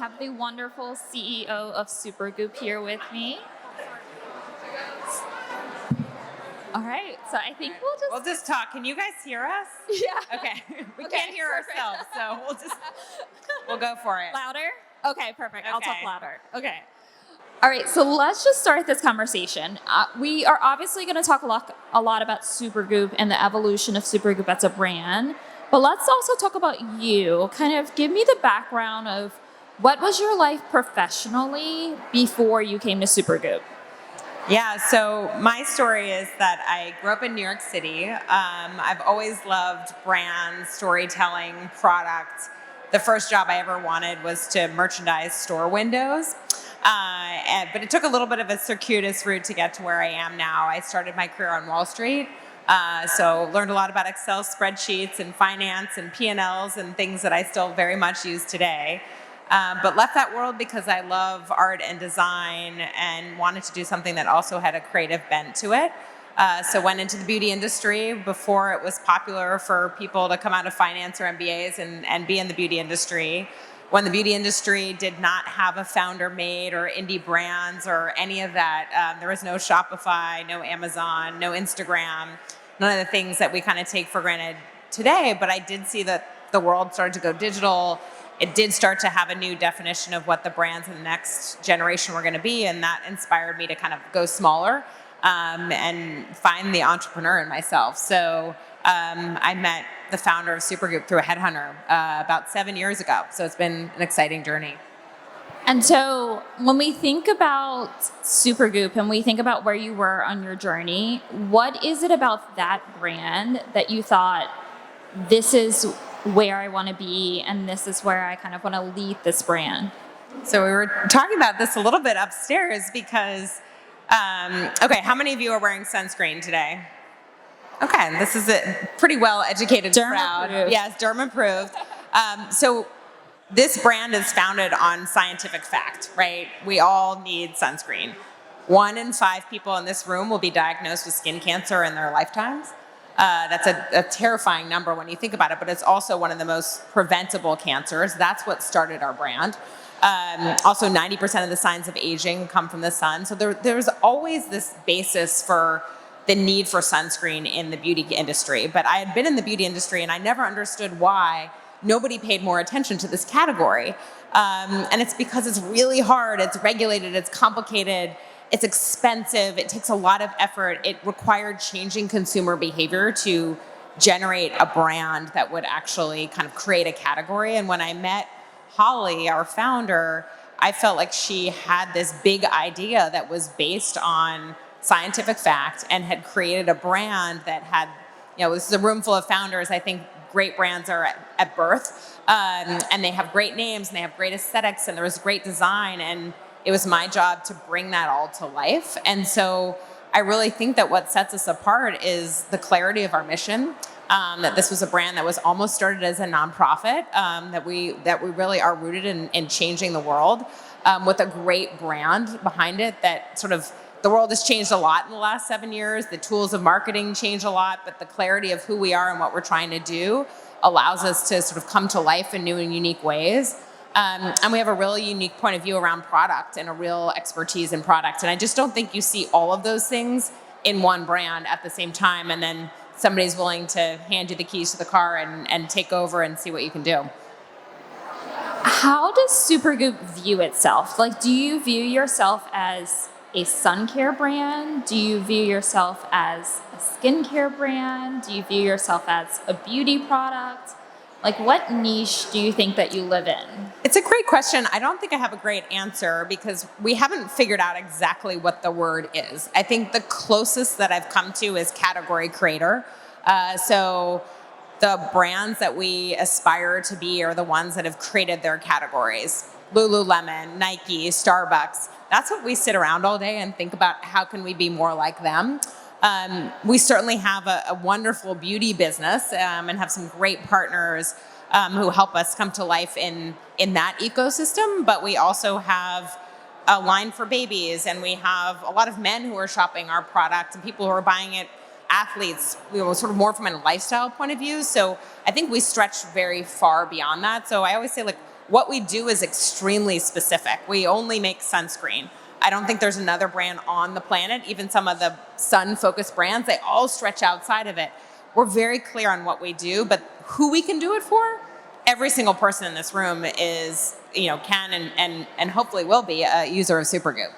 have the wonderful CEO of Supergoop here with me. All right, so I think We'll just talk. Can you guys hear us? Yeah. Okay. We Okay, can't hear perfect. ourselves, so we'll go for it. Louder? Okay, perfect. I'll talk Okay. louder. Okay. All right, so let's just start this conversation. We are obviously going to talk a lot about Supergoop and the evolution of Supergoop as a brand, but let's also talk about you. Kind of give me the background of what was your life professionally before you came to Supergoop? Yeah, so my story is that I grew up in New York City. I've always loved brand, storytelling, product. The first job I ever wanted was to merchandise store windows. But it took a little bit of a circuitous route to get to where I am now. I started my career on Wall Street. So learned a lot about Excel spreadsheets and finance and P&Ls and things that I still very much use today. But left that world because I love art and design and wanted to do something that also had a creative bent to it. So went into the beauty industry before it was popular for people to come out of finance or MBAs and be in the beauty industry. When the beauty industry did not have a founder made or indie brands or any of that, there was no Shopify, no Amazon, no Instagram, none of the things that we kind of take for granted today. But I did see that the world started to go digital. It did start to have a new definition of what the brands in the next generation were going to be, and that inspired me to kind of go smaller and find the entrepreneur in myself. So I met the founder of Supergoop through a headhunter about 7 years ago. So it's been an exciting journey. And so when we think about Supergoop and we think about where you were on your journey, what is it about that brand that you thought, this is where I want to be and this is where I kind of want to lead this brand? So we were talking about this a little bit upstairs because, okay, how many of you are wearing sunscreen today? Okay, this is a pretty well-educated crowd. Approved. Yes, derm approved. So this brand is founded on scientific fact, right? We all need sunscreen. 1 in 5 people in this room will be diagnosed with skin cancer in their lifetimes. That's a terrifying number when you think about it, but it's also one of the most preventable cancers. That's what started our brand. Also, 90% of the signs of aging come from the sun. So there's always this basis for the need for sunscreen in the beauty industry. But I had been in the beauty industry and I never understood why nobody paid more attention to this category. And it's because it's really hard, it's regulated, it's complicated, it's expensive, it takes a lot of effort. It required changing consumer behavior to generate a brand that would actually kind of create a category. And when I met Holly, our founder, I felt like she had this big idea that was based on scientific fact and had created a brand that had, this is a room full of founders. I think great brands are at birth, and they have great names and they have great aesthetics and there was great design, and it was my job to bring that all to life. And so I really think that what sets us apart is the clarity of our mission, that this was a brand that was almost started as a nonprofit, that we really are rooted in changing the world, with a great brand behind it that sort of, the world has changed a lot in the last 7 years. The tools of marketing change a lot, but the clarity of who we are and what we're trying to do allows us to sort of come to life in new and unique ways. And we have a really unique point of view around product and a real expertise in product. And I just don't think you see all of those things in one brand at the same time. And then somebody's willing to hand you the keys to the car and take over and see what you can do. How does Supergoop view itself? Like, do you view yourself as a sun care brand? Do you view yourself as a skincare brand? Do you view yourself as a beauty product? Like, what niche do you think that you live in? It's a great question. I don't think I have a great answer because we haven't figured out exactly what the word is. I think the closest that I've come to is category creator. So the brands that we aspire to be are the ones that have created their categories. Lululemon, Nike, Starbucks. That's what we sit around all day and think about, how can we be more like them? We certainly have a wonderful beauty business and have some great partners who help us come to life in that ecosystem. But we also have a line for babies, and we have a lot of men who are shopping our product and people who are buying it, athletes, sort of more from a lifestyle point of view. So I think we stretch very far beyond that. So I always say, like, what we do is extremely specific. We only make sunscreen. I don't think there's another brand on the planet, even some of the sun-focused brands, they all stretch outside of it. We're very clear on what we do, but who we can do it for, every single person in this room is, can and hopefully will be a user of Supergoop.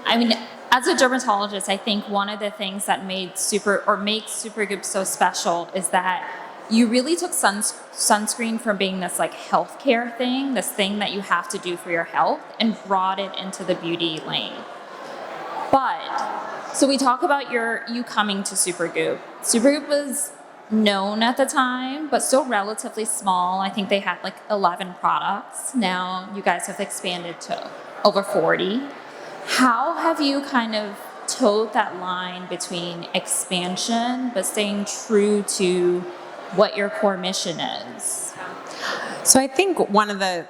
I mean, as a dermatologist, I think one of the things that makes Supergoop so special is that you really took sunscreen from being this like healthcare thing, this thing that you have to do for your health, and brought it into the beauty lane. But so we talk about you coming to Supergoop. Supergoop was known at the time, but still relatively small. I think they had like 11 products. Now you guys have expanded to over 40. How have you kind of towed that line between expansion but staying true to what your core mission is? So I think one of the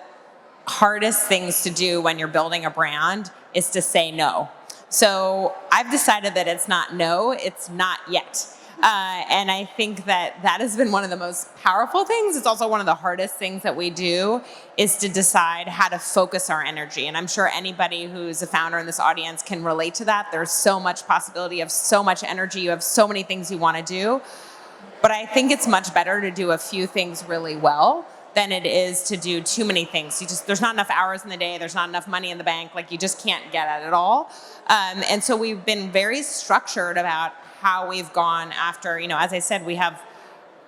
hardest things to do when you're building a brand is to say no. So I've decided that it's not no, it's not yet. And I think that has been one of the most powerful things. It's also one of the hardest things that we do is to decide how to focus our energy. And I'm sure anybody who's a founder in this audience can relate to that. There's so much possibility, you have so much energy, you have so many things you want to do. But I think it's much better to do a few things really well than it is to do too many things. There's not enough hours in the day, there's not enough money in the bank, like you just can't get at it all. And so we've been very structured about how we've gone after, as I said, we have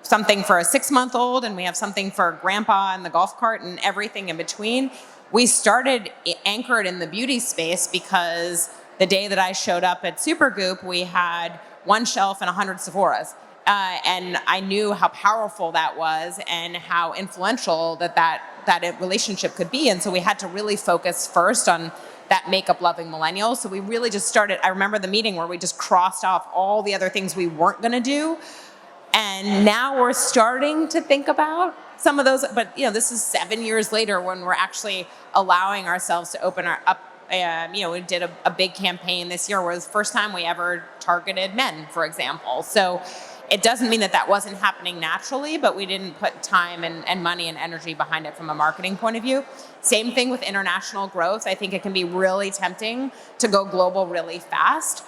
something for a 6-month-old and we have something for grandpa and the golf cart and everything in between. We started anchored in the beauty space because the day that I showed up at Supergoop, we had one shelf and 100 Sephoras. And I knew how powerful that was and how influential that relationship could be. And so we had to really focus first on that makeup loving millennial. So we really just started, I remember the meeting where we just crossed off all the other things we weren't going to do. And now we're starting to think about some of those, but this is 7 years later when we're actually allowing ourselves to open up. We did a big campaign this year where it was the first time we ever targeted men, for example. So it doesn't mean that wasn't happening naturally, but we didn't put time and money and energy behind it from a marketing point of view. Same thing with international growth. I think it can be really tempting to go global really fast.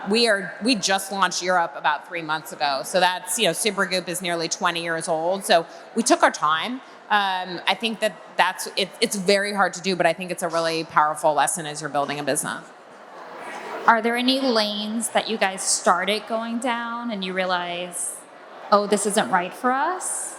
We just launched Europe about 3 months ago. So that's, Supergoop is nearly 20 years old. So we took our time. I think it's very hard to do, but I think it's a really powerful lesson as you're building a business. Are there any lanes that you guys started going down and you realize, oh, this isn't right for us?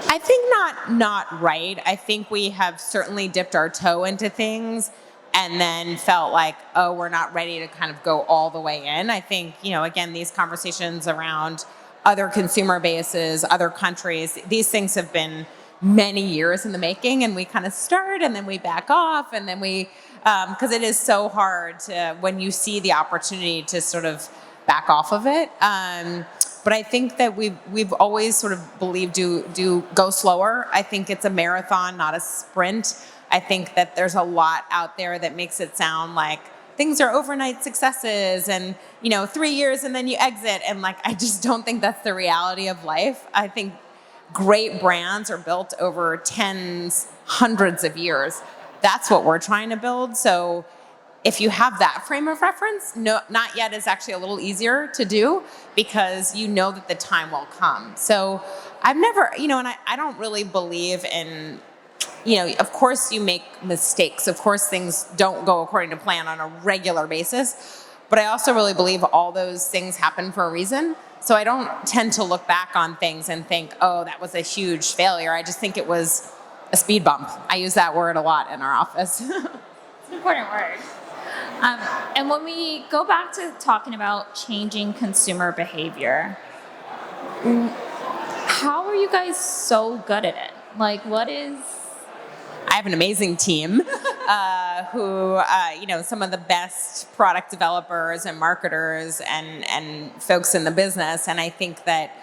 I think not right. I think we have certainly dipped our toe into things and then felt like, oh, we're not ready to kind of go all the way in. I think, again, these conversations around other consumer bases, other countries, these things have been many years in the making, and we kind of start and then we back off, and then we, because it is so hard to, when you see the opportunity to sort of back off of it. But I think that we've always sort of believed do go slower. I think it's a marathon, not a sprint. I think that there's a lot out there that makes it sound like things are overnight successes and 3 years and then you exit, and I just don't think that's the reality of life. I think great brands are built over tens, hundreds of years. That's what we're trying to build. So if you have that frame of reference, no, not yet is actually a little easier to do because you know that the time will come. So I've never, and I don't really believe in, of course you make mistakes. Of course things don't go according to plan on a regular basis. But I also really believe all those things happen for a reason. So I don't tend to look back on things and think, oh, that was a huge failure. I just think it was a speed bump. I use that word a lot in our office. It's an important word. And when we go back to talking about changing consumer behavior, how are you guys so good at it? I have an amazing team who, some of the best product developers and marketers and folks in the business. And I think that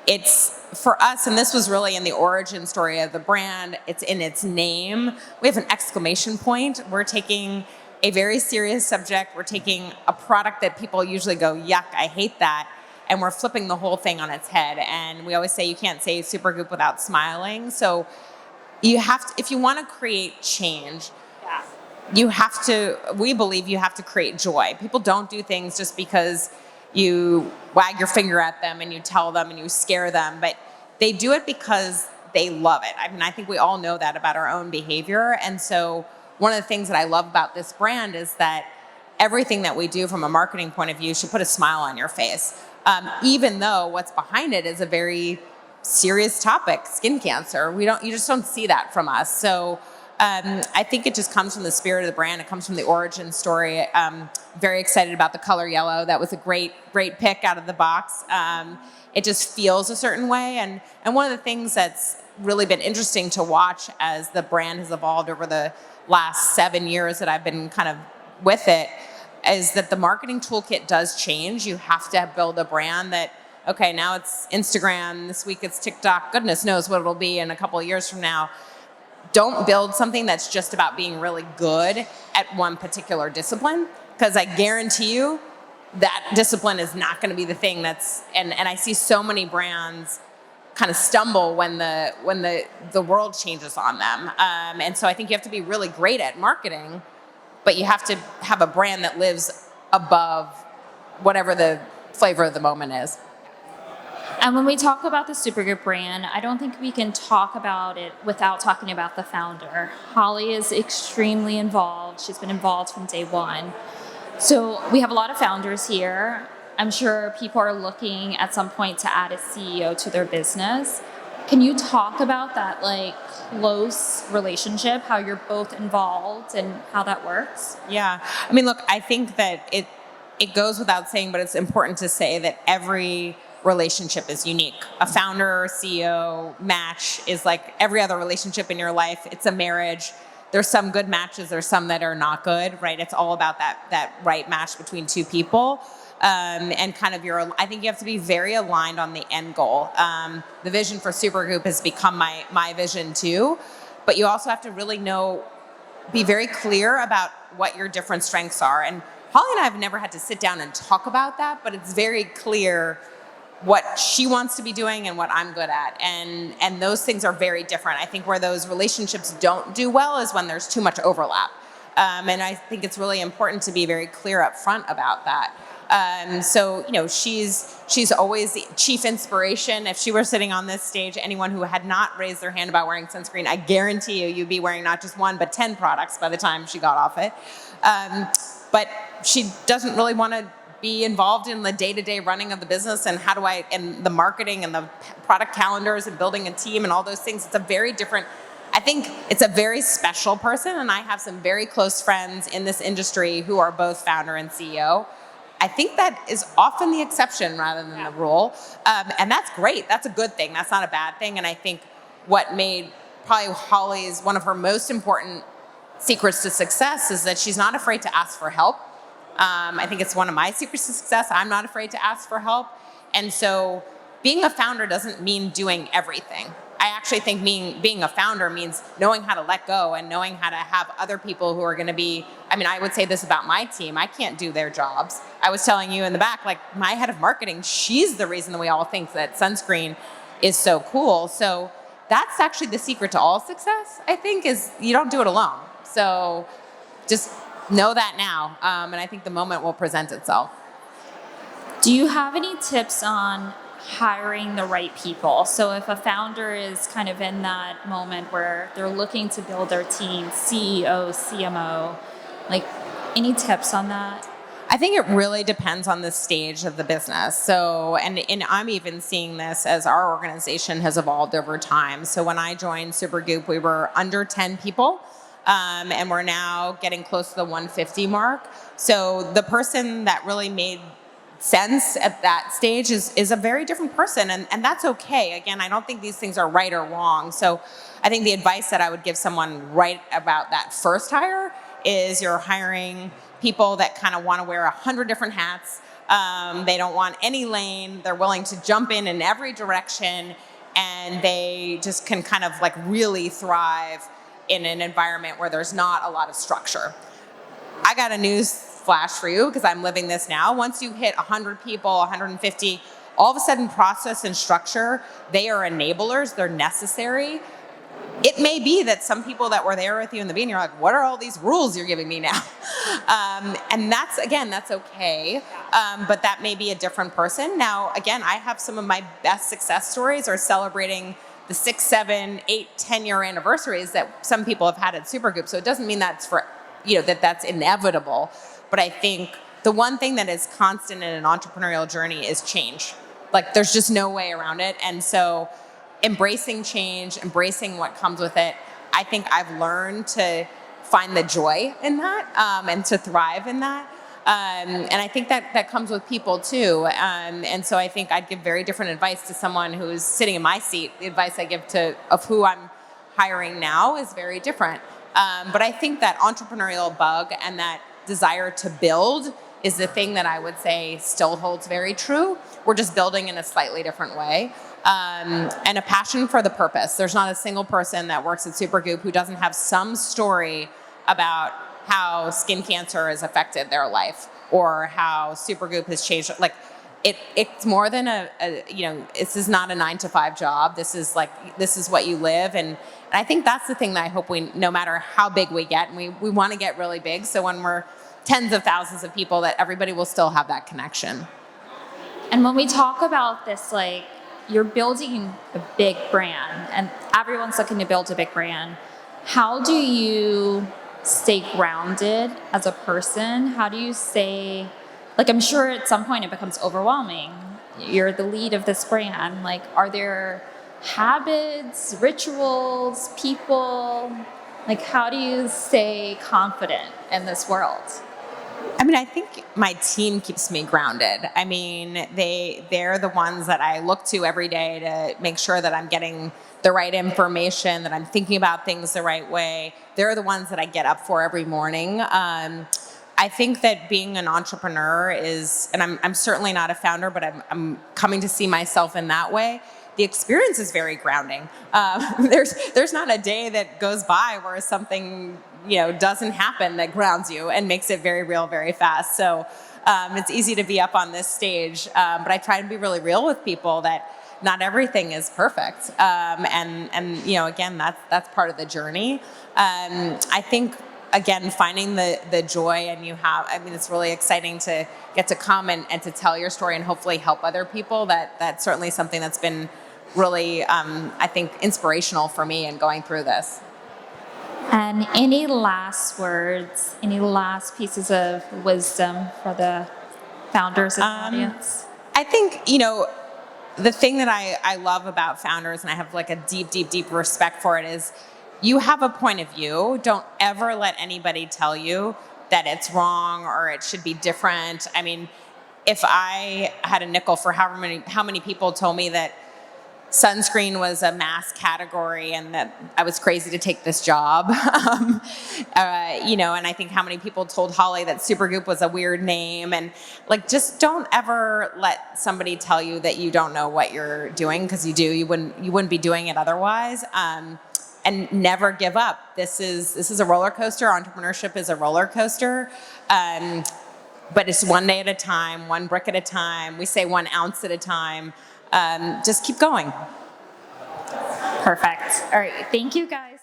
it's for us, and this was really in the origin story of the brand, it's in its name. We have an exclamation point. We're taking a very serious subject. We're taking a product that people usually go, yuck, I hate that. And we're flipping the whole thing on its head. And we always say you can't say Supergoop without smiling. So you have to, if you want to create change, Yeah. we believe you have to create joy. People don't do things just because you wag your finger at them and you tell them and you scare them, but they do it because they love it. I mean, I think we all know that about our own behavior. And so one of the things that I love about this brand is that everything that we do from a marketing point of view should put a smile on your face. Even though what's behind it is a very serious topic, skin cancer. You just don't see that from us. So I think it just comes from the spirit of the brand. It comes from the origin story. Very excited about the color yellow. That was a great pick out of the box. It just feels a certain way. And one of the things that's really been interesting to watch as the brand has evolved over the last 7 years that I've been kind of with it is that the marketing toolkit does change. You have to build a brand that, okay, now it's Instagram, this week it's TikTok, goodness knows what it'll be in a couple of years from now. Don't build something that's just about being really good at one particular discipline, because I guarantee you that discipline is not going to be the thing that's, and I see so many brands kind of stumble when the world changes on them. And so I think you have to be really great at marketing, but you have to have a brand that lives above whatever the flavor of the moment is. And when we talk about the Supergoop brand, I don't think we can talk about it without talking about the founder. Holly is extremely involved. She's been involved from day one. So we have a lot of founders here. I'm sure people are looking at some point to add a CEO to their business. Can you talk about that close relationship, how you're both involved and how that works? Yeah. I mean, look, I think that it goes without saying, but it's important to say that every relationship is unique. A founder or CEO match is like every other relationship in your life. It's a marriage. There's some good matches. There's some that are not good, right? It's all about that right match between two people. And kind of I think you have to be very aligned on the end goal. The vision for Supergoop has become my vision too, but you also have to really be very clear about what your different strengths are. And Holly and I have never had to sit down and talk about that, but it's very clear what she wants to be doing and what I'm good at. And those things are very different. I think where those relationships don't do well is when there's too much overlap. And I think it's really important to be very clear up front about that. So, she's always the chief inspiration. If she were sitting on this stage, anyone who had not raised their hand about wearing sunscreen, I guarantee you'd be wearing not just one, but 10 products by the time she got off it. But she doesn't really want to be involved in the day-to-day running of the business and and the marketing and the product calendars and building a team and all those things. I think it's a very special person, and I have some very close friends in this industry who are both founder and CEO. I think that is often the exception rather than the rule. And that's great. That's a good thing. That's not a bad thing. And I think what made probably Holly's one of her most important secrets to success is that she's not afraid to ask for help. I think it's one of my secrets to success. I'm not afraid to ask for help. And so being a founder doesn't mean doing everything. I actually think being a founder means knowing how to let go and knowing how to have other people who are going to be, I would say this about my team. I can't do their jobs. I was telling you in the back, my head of marketing, she's the reason that we all think that Sunscreen is so cool. So that's actually the secret to all success, I think, is you don't do it alone. So just know that now. And I think the moment will present itself. Do you have any tips on hiring the right people? So if a founder is kind of in that moment where they're looking to build their team, CEO, CMO, any tips on that? I think it really depends on the stage of the business. So, and I'm even seeing this as our organization has evolved over time. So when I joined Supergoop, we were under 10 people. And we're now getting close to the 150 mark. So the person that really made sense at that stage is a very different person, and that's okay. Again, I don't think these things are right or wrong. So I think the advice that I would give someone right about that first hire is you're hiring people that kind of want to wear 100 different hats. They don't want any lane. They're willing to jump in every direction, and they just can kind of really thrive in an environment where there's not a lot of structure. I got a news flash for you because I'm living this now. Once you hit 100 people, 150, all of a sudden process and structure, they are enablers, they're necessary. it may be that some people that were there with you in the beginning are like, what are all these rules you're giving me now? And that's okay. But that may be a different person. Now, again, I have some of my best success stories are celebrating the 6, 7, 8, 10-year anniversaries that some people have had at Supergoop. So it doesn't mean that's that's inevitable. But I think the one thing that is constant in an entrepreneurial journey is change. Like, there's just no way around it. And so embracing change, embracing what comes with it, I think I've learned to find the joy in that and to thrive in that. And I think that comes with people too. And so I think I'd give very different advice to someone who's sitting in my seat. The advice I give of who I'm hiring now is very different. But I think that entrepreneurial bug and that desire to build is the thing that I would say still holds very true. We're just building in a slightly different way. And a passion for the purpose. There's not a single person that works at Supergoop who doesn't have some story about how skin cancer has affected their life or how Supergoop has changed. Like, it's more than this is not a 9-to-5 job. This is what you live. And I think that's the thing that I hope no matter how big we get, and we want to get really big. So when we're tens of thousands of people, that everybody will still have that connection. And when we talk about this, like, you're building a big brand and everyone's looking to build a big brand. How do you stay grounded as a person? How do you stay, like, I'm sure at some point it becomes overwhelming. You're the lead of this brand. Like, are there habits, rituals, people? Like, how do you stay confident in this world? I mean, I think my team keeps me grounded. I mean, they're the ones that I look to every day to make sure that I'm getting the right information, that I'm thinking about things the right way. They're the ones that I get up for every morning. I think that being an entrepreneur is, and I'm certainly not a founder, but I'm coming to see myself in that way. The experience is very grounding. There's not a day that goes by where something doesn't happen that grounds you and makes it very real very fast. So it's easy to be up on this stage, but I try to be really real with people that not everything is perfect. And again, that's part of the journey. I think, again, finding the joy, and it's really exciting to get to come and to tell your story and hopefully help other people. That's certainly something that's been really, I think, inspirational for me in going through this. And any last words, any last pieces of wisdom for the founders in the audience? I think, the thing that I love about founders, and I have like a deep, deep, deep respect for it, is you have a point of view. Don't ever let anybody tell you that it's wrong or it should be different. I mean, if I had a nickel for how many people told me that sunscreen was a mass category and that I was crazy to take this job, and I think how many people told Holly that Supergoop was a weird name, and just don't ever let somebody tell you that you don't know what you're doing, because you do. You wouldn't be doing it otherwise. And never give up. This is a roller coaster. Entrepreneurship is a roller coaster. But it's one day at a time, one brick at a time. We say 1 ounce at a time. Just keep going. Perfect. All right. Thank you, guys.